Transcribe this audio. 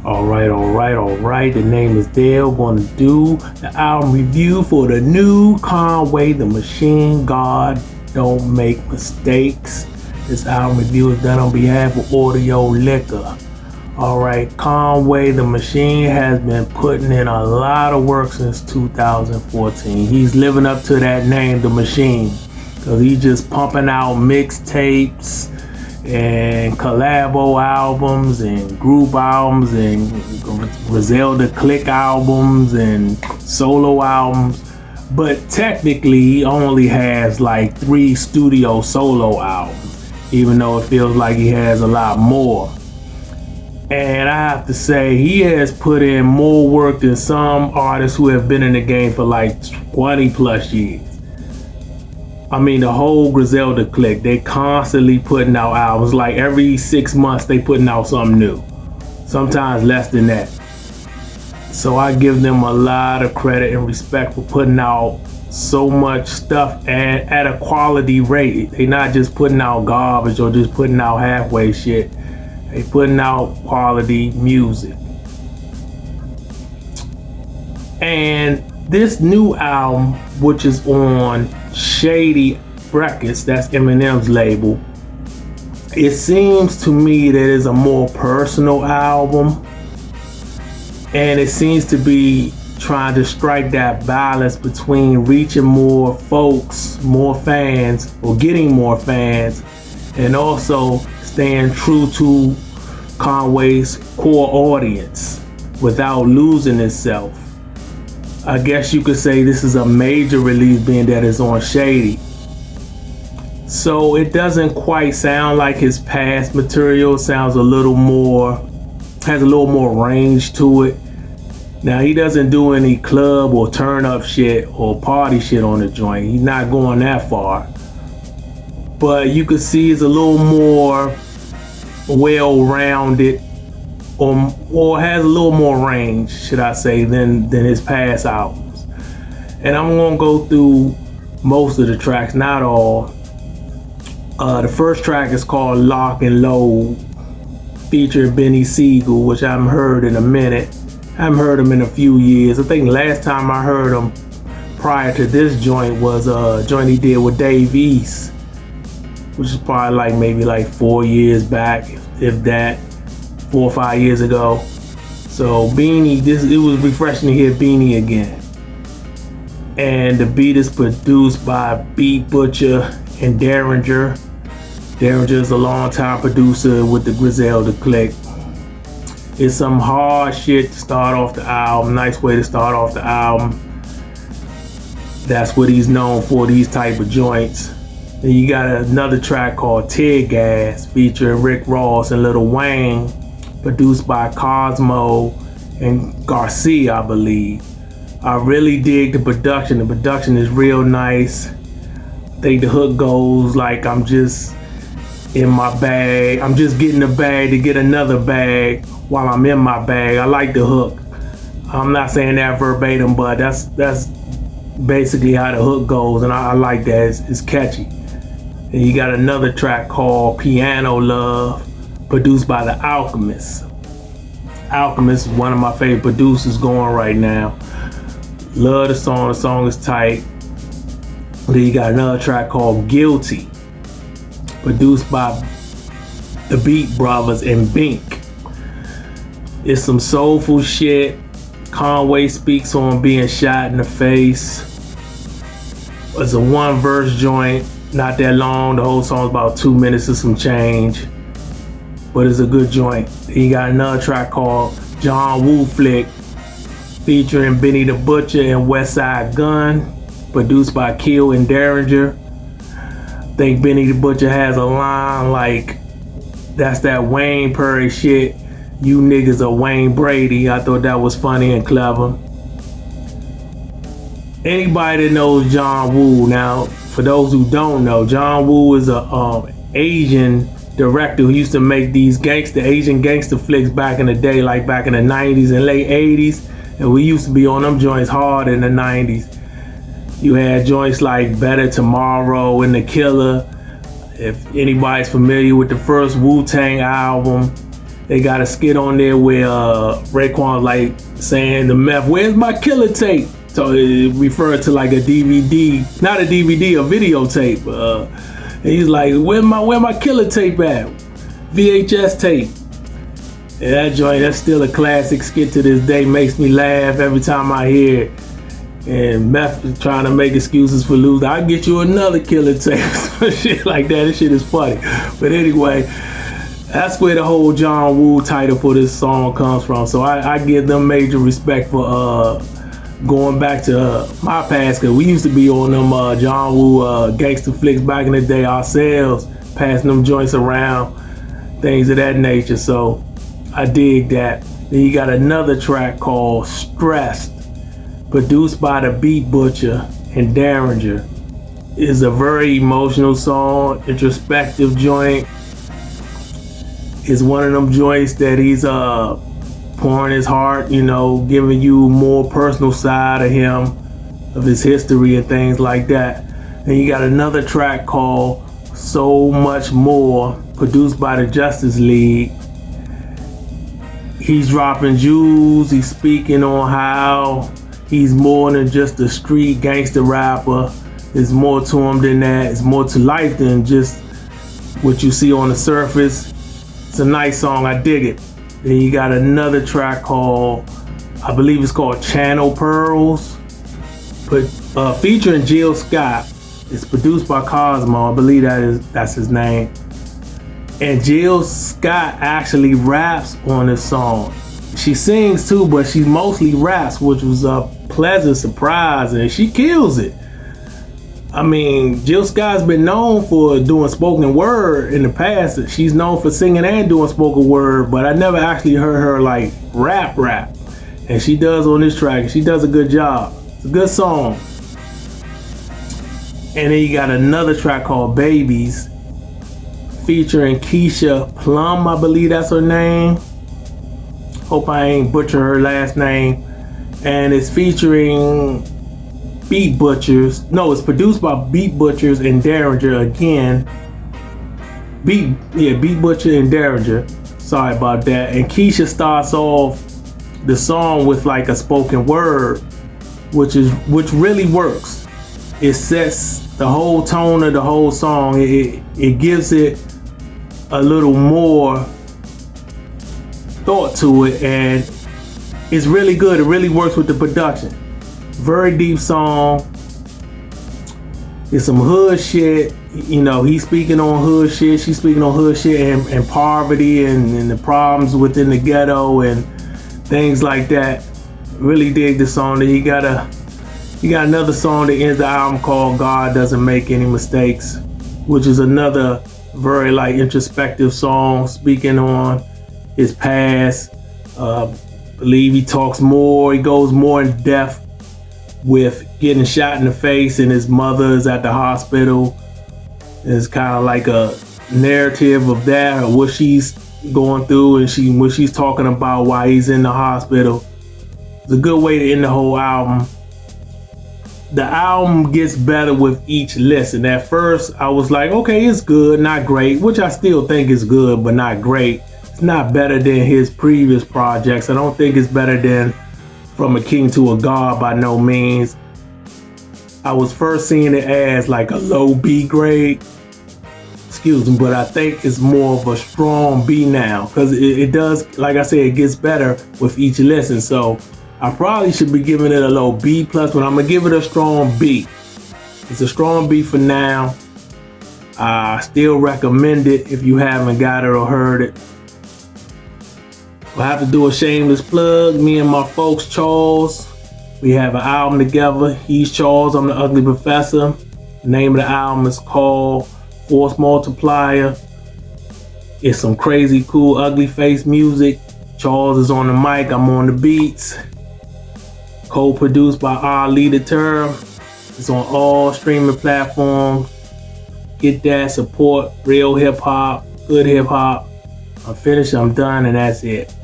Alright. The name is Dale. Gonna do the album review for the new Conway, the Machine God Don't Make Mistakes. This album review is done on behalf of Audio Liquor. Alright, Conway, the Machine has been putting in a lot of work since 2014. He's living up to that name, the Machine, because he's just pumping out mixtapes and collabo albums and group albums and Griselda click albums and solo albums, but technically he only has like 3 studio solo albums, even though it feels like he has a lot more. And I have to say, he has put in more work than some artists who have been in the game for like 20 plus years. I mean, the whole Griselda clique, they constantly putting out albums. Like every 6 months, they putting out something new. Sometimes less than that. So I give them a lot of credit and respect for putting out so much stuff and at a quality rate. They not just putting out garbage or just putting out halfway shit. They putting out quality music. And this new album, which is on Shady Records, that's Eminem's label, it seems to me that it's a more personal album, and it seems to be trying to strike that balance between reaching more folks, more fans, or getting more fans, and also staying true to Conway's core audience without losing itself. I guess you could say this is a major release, being that it's on Shady. So it doesn't quite sound like his past material. Sounds a little more, has a little more range to it. Now, he doesn't do any club or turn up shit or party shit on the joint. He's not going that far. But you could see it's a little more well-rounded, or has a little more range, should I say, than his past albums. And I'm gonna go through most of the tracks, not all. The first track is called Lock and Load, featuring Beanie Siegel, which I haven't heard in a minute. I haven't heard him in a few years. I think last time I heard him prior to this joint was a joint he did with Dave East, which is probably like maybe like 4 years back, if that, 4 or 5 years ago. So Beanie, it was refreshing to hear Beanie again. And the beat is produced by Beat Butcher and Derringer. Derringer is a longtime producer with the Griselda clique. It's some hard shit to start off the album. Nice way to start off the album. That's what he's known for, these type of joints. Then you got another track called Tear Gas, featuring Rick Ross and Lil Wayne, produced by Cosmo and Garcia, I believe. I really dig the production. The production is real nice. I think the hook goes like I'm just in my bag. I'm just getting a bag to get another bag while I'm in my bag. I like the hook. I'm not saying that verbatim, but that's basically how the hook goes, and I like that. It's catchy. And you got another track called Piano Love, produced by The Alchemist. Alchemist is one of my favorite producers going right now. Love the song. The song is tight. Then you got another track called Guilty, produced by the Beat Brothers and Bink. It's some soulful shit. Conway speaks on being shot in the face. It's a 1-verse joint, not that long. The whole song's about 2 minutes and some change, but it's a good joint. You got another track called John Woo Flick, featuring Benny the Butcher and Westside Gun, produced by Kill and Derringer. I think Benny the Butcher has a line like, that's that Wayne Perry shit, you niggas are Wayne Brady. I thought that was funny and clever. Anybody that knows John Woo, now for those who don't know, John Woo is a Asian director who used to make these Asian gangster flicks back in the day, like back in the 90s and late 80s. And we used to be on them joints hard in the 90s. You had joints like Better Tomorrow and The Killer. If anybody's familiar with the first Wu-Tang album, They got a skit on there where Raekwon's like saying the meth, "Where's my killer tape?" So it referred to like a DVD, not a DVD, a videotape. And he's like, where my killer tape at? VHS tape. And that joint, that's still a classic skit to this day. Makes me laugh every time I hear it. And Meth is trying to make excuses for losing. I'll get you another killer tape. Shit like that. This shit is funny. But anyway, that's where the whole John Woo title for this song comes from. So I give them major respect for going back to my past, because we used to be on them John Woo gangster flicks back in the day ourselves, passing them joints around, things of that nature. So I dig that. Then you got another track called Stressed, produced by the Beat Butcher and Derringer. It's a very emotional song, introspective joint. It's one of them joints that he's pouring his heart, you know, giving you more personal side of him, of his history and things like that. And you got another track called So Much More, produced by the Justice League. He's dropping jewels. He's speaking on how he's more than just a street gangster rapper. There's more to him than that. It's more to life than just what you see on the surface. It's a nice song. I dig it. Then you got another track called, I believe it's called Channel Pearls, but featuring Jill Scott. It's produced by Cosmo. I believe that's his name. And Jill Scott actually raps on this song. She sings too, but she mostly raps, which was a pleasant surprise, and she kills it. I mean, Jill Scott's been known for doing spoken word in the past. She's known for singing and doing spoken word, but I never actually heard her like rap. And she does on this track. She does a good job. It's a good song. And then you got another track called Babies, featuring Keisha Plum, I believe that's her name. Hope I ain't butcher her last name. And it's featuring Beat Butchers. No, it's produced by Beat Butchers and Derringer again. Beat Butcher and Derringer. Sorry about that. And Keisha starts off the song with like a spoken word, which really works. It sets the whole tone of the whole song. It gives it a little more thought to it, and it's really good. It really works with the production. Very deep song. It's some hood shit. You know, he's speaking on hood shit. She's speaking on hood shit and poverty and the problems within the ghetto and things like that. Really dig the song. Then you got another song that ends the album called God Doesn't Make Any Mistakes, which is another very like introspective song, speaking on his past. Believe he talks more. He goes more in depth with getting shot in the face, and his mother is at the hospital. It's kind of like a narrative of that, or what she's going through, and what she's talking about while he's in the hospital. It's a good way to end the whole album. The album gets better with each listen. At first, I was like, okay, it's good, not great, which I still think is good, but not great. It's not better than his previous projects. I don't think it's better than From a King to a God, by no means. I was first seeing it as like a low B grade, but I think it's more of a strong B now, because it does, like I said, it gets better with each listen. So I probably should be giving it a low B plus, but I'm gonna give it a strong B. It's a strong B for now. I still recommend it if you haven't got it or heard it. I have to do a shameless plug. Me and my folks, Charles, we have an album together. He's Charles, I'm the Ugly Professor. The name of the album is called Force Multiplier. It's some crazy cool ugly face music. Charles is on the mic, I'm on the beats. Co-produced by Ali the Term. It's on all streaming platforms. Get that, support real hip hop, good hip hop. I'm finished, I'm done, and that's it.